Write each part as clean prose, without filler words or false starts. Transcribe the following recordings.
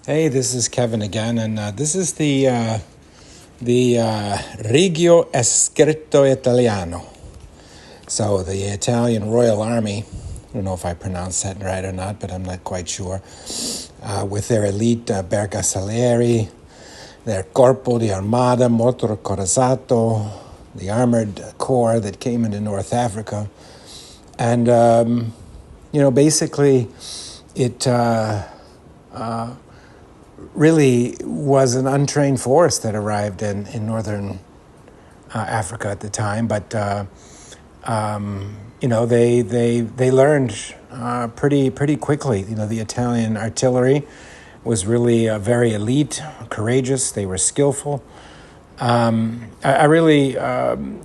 Hey, this is Kevin again, and this is the Regio Escritto Italiano. So the Italian Royal Army. I don't know if I pronounced that right or not, but I'm not quite sure. With their elite Bergaglieri, their Corpo di Armata Motorizzato, the armored corps that came into North Africa, and basically, it. Really was an untrained force that arrived in northern Africa at the time, but they learned pretty quickly. The Italian artillery was really very elite, courageous. They were skillful. I really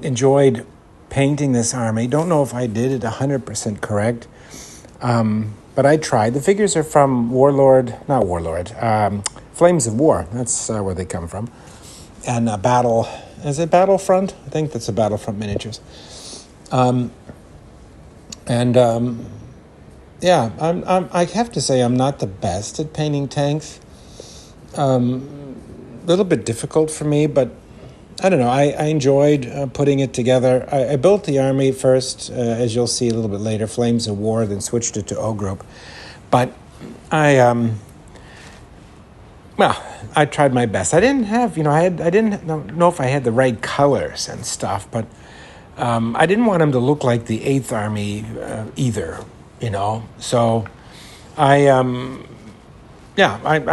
enjoyed painting this army. Don't know if I did it 100% correct. But I tried. The figures are from Flames of War. That's where they come from. And is it Battlefront? I think that's a Battlefront miniatures. I have to say I'm not the best at painting tanks. A little bit difficult for me, but I don't know. I enjoyed putting it together. I built the army first, as you'll see a little bit later, Flames of War, then switched it to O Group. But I tried my best. I didn't have, I didn't know if I had the right colors and stuff, but I didn't want them to look like the 8th Army either, So I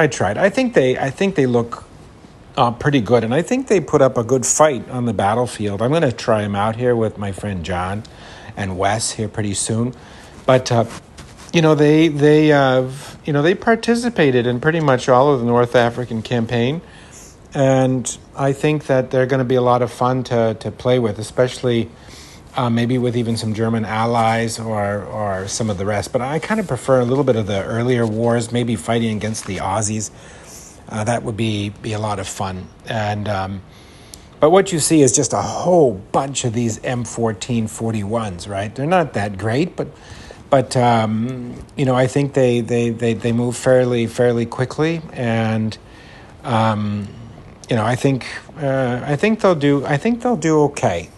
tried. I think they look pretty good, and I think they put up a good fight on the battlefield. I'm going to try them out here with my friend John and Wes here pretty soon, but they participated in pretty much all of the North African campaign, and I think that they're going to be a lot of fun to play with, especially maybe with even some German allies or some of the rest. But I kind of prefer a little bit of the earlier wars, maybe fighting against the Aussies. That would be a lot of fun. And but what you see is just a whole bunch of these M1441s, right? They're not that great, but I think they move fairly quickly, and I think they'll do okay.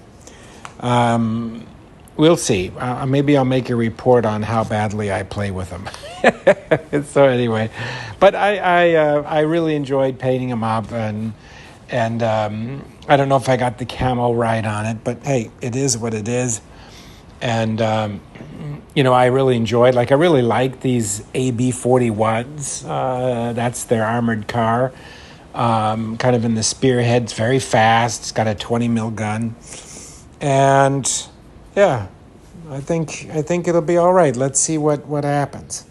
We'll see. Maybe I'll make a report on how badly I play with them. So anyway, but I really enjoyed painting them up, and I don't know if I got the camo right on it, but hey, it is what it is. And I really enjoyed. I really like these AB-41s. That's their armored car. Kind of in the spearhead. It's very fast. It's got a 20 mil gun. And yeah, I think it'll be all right. Let's see what happens.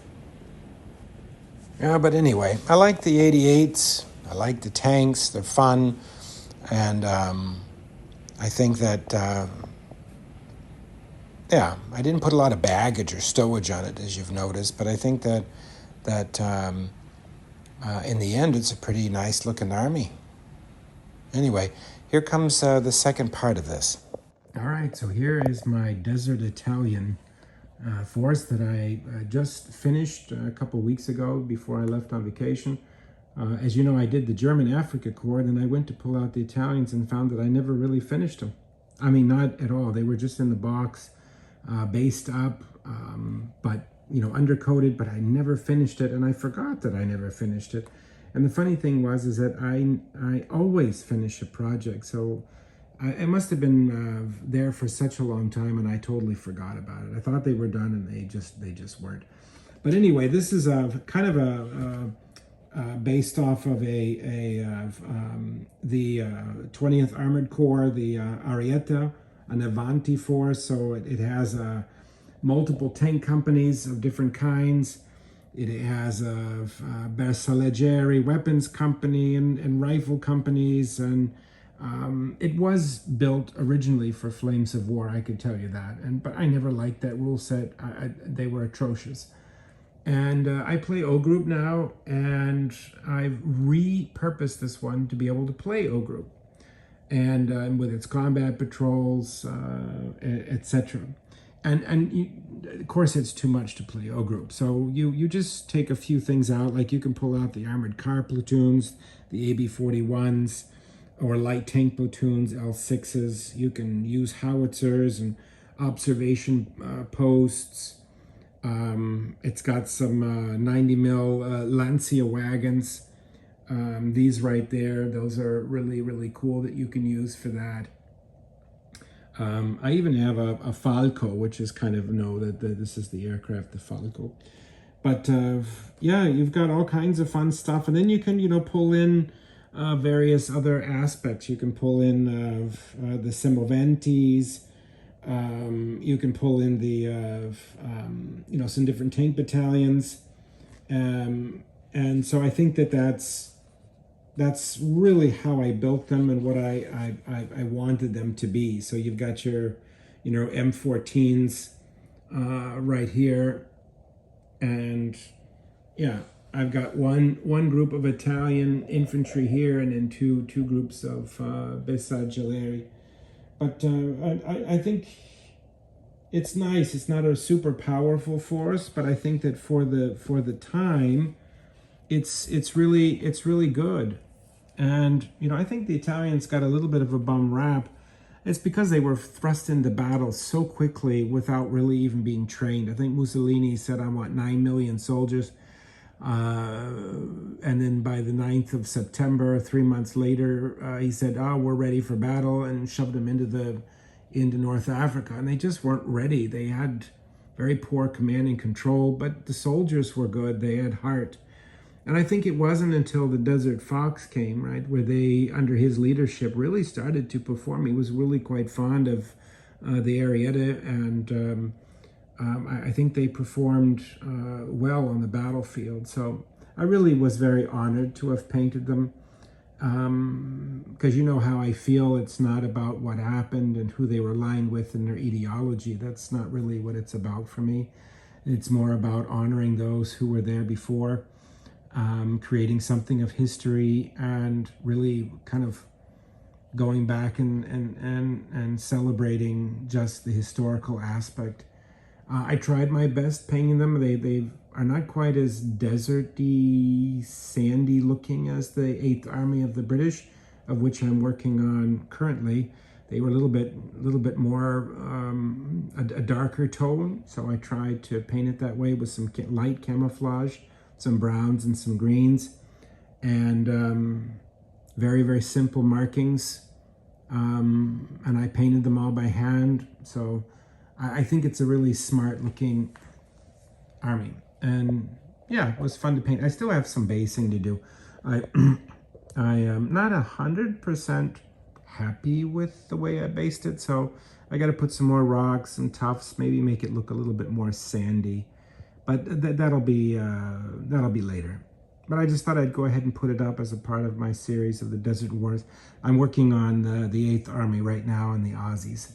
Yeah, but anyway, I like the 88s. I like the tanks. They're fun, and I think that I didn't put a lot of baggage or stowage on it, as you've noticed. But I think that in the end, it's a pretty nice looking army. Anyway, here comes the second part of this. All right, so here is my Desert Italian force that I just finished a couple weeks ago before I left on vacation. As you know, I did the German Africa Corps, and I went to pull out the Italians and found that I never really finished them. I mean, not at all. They were just in the box, based up, but undercoated, but I never finished it, and I forgot that I never finished it. And the funny thing is that I always finish a project, so it must have been there for such a long time, and I totally forgot about it. I thought they were done, and they just weren't. But anyway, this is a kind of a based off of the 20th Armored Corps, the Arietta, an Avanti force. So it has multiple tank companies of different kinds. It has a Bersaglieri weapons company and rifle companies, and it was built originally for Flames of War, I could tell you that. But I never liked that rule set. They were atrocious. And I play O Group now, and I've repurposed this one to be able to play O Group, and with its combat patrols, etc. And you, of course, it's too much to play O group. So you just take a few things out, like you can pull out the armored car platoons, the AB-41s, or light tank platoons, L6s. You can use howitzers and observation posts. It's got some 90 mil Lancia wagons. These right there, those are really, really cool that you can use for that. I even have a Falco, which is kind of, no, that this is the aircraft, the Falco. But yeah, you've got all kinds of fun stuff. And then you can, pull in various other aspects. You can pull in the Semoventis. You can pull in the, some different tank battalions. And so I think that's really how I built them and what I wanted them to be. So you've got your, M14s right here. And yeah, I've got one group of Italian infantry here, and then two groups of Bersaglieri. But I think it's nice. It's not a super powerful force, but I think that for the time, it's really good. And I think the Italians got a little bit of a bum rap. It's because they were thrust into battle so quickly without really even being trained. I think Mussolini said, I want 9 million soldiers. And then by the 9th of September, 3 months later, he said, we're ready for battle, and shoved them into North Africa. And they just weren't ready. They had very poor command and control, but the soldiers were good. They had heart. And I think it wasn't until the Desert Fox came, right, where they, under his leadership, really started to perform. He was really quite fond of the Arietta, and I think they performed well on the battlefield. So I really was very honored to have painted them, because you know how I feel. It's not about what happened and who they were aligned with and their ideology. That's not really what it's about for me. It's more about honoring those who were there before. Creating something of history, and really kind of going back and celebrating just the historical aspect. I tried my best painting them. They are not quite as deserty, sandy looking as the 8th Army of the British, of which I'm working on currently. They were a little bit more a darker tone, so I tried to paint it that way with some light camouflage, some browns and some greens, and very, very simple markings. And I painted them all by hand. So I think it's a really smart looking army. And yeah, it was fun to paint. I still have some basing to do. I am not 100% happy with the way I based it. So I got to put some more rocks and tufts, maybe make it look a little bit more sandy. But that'll be later. But I just thought I'd go ahead and put it up as a part of my series of the Desert Wars. I'm working on the 8th Army right now and the Aussies.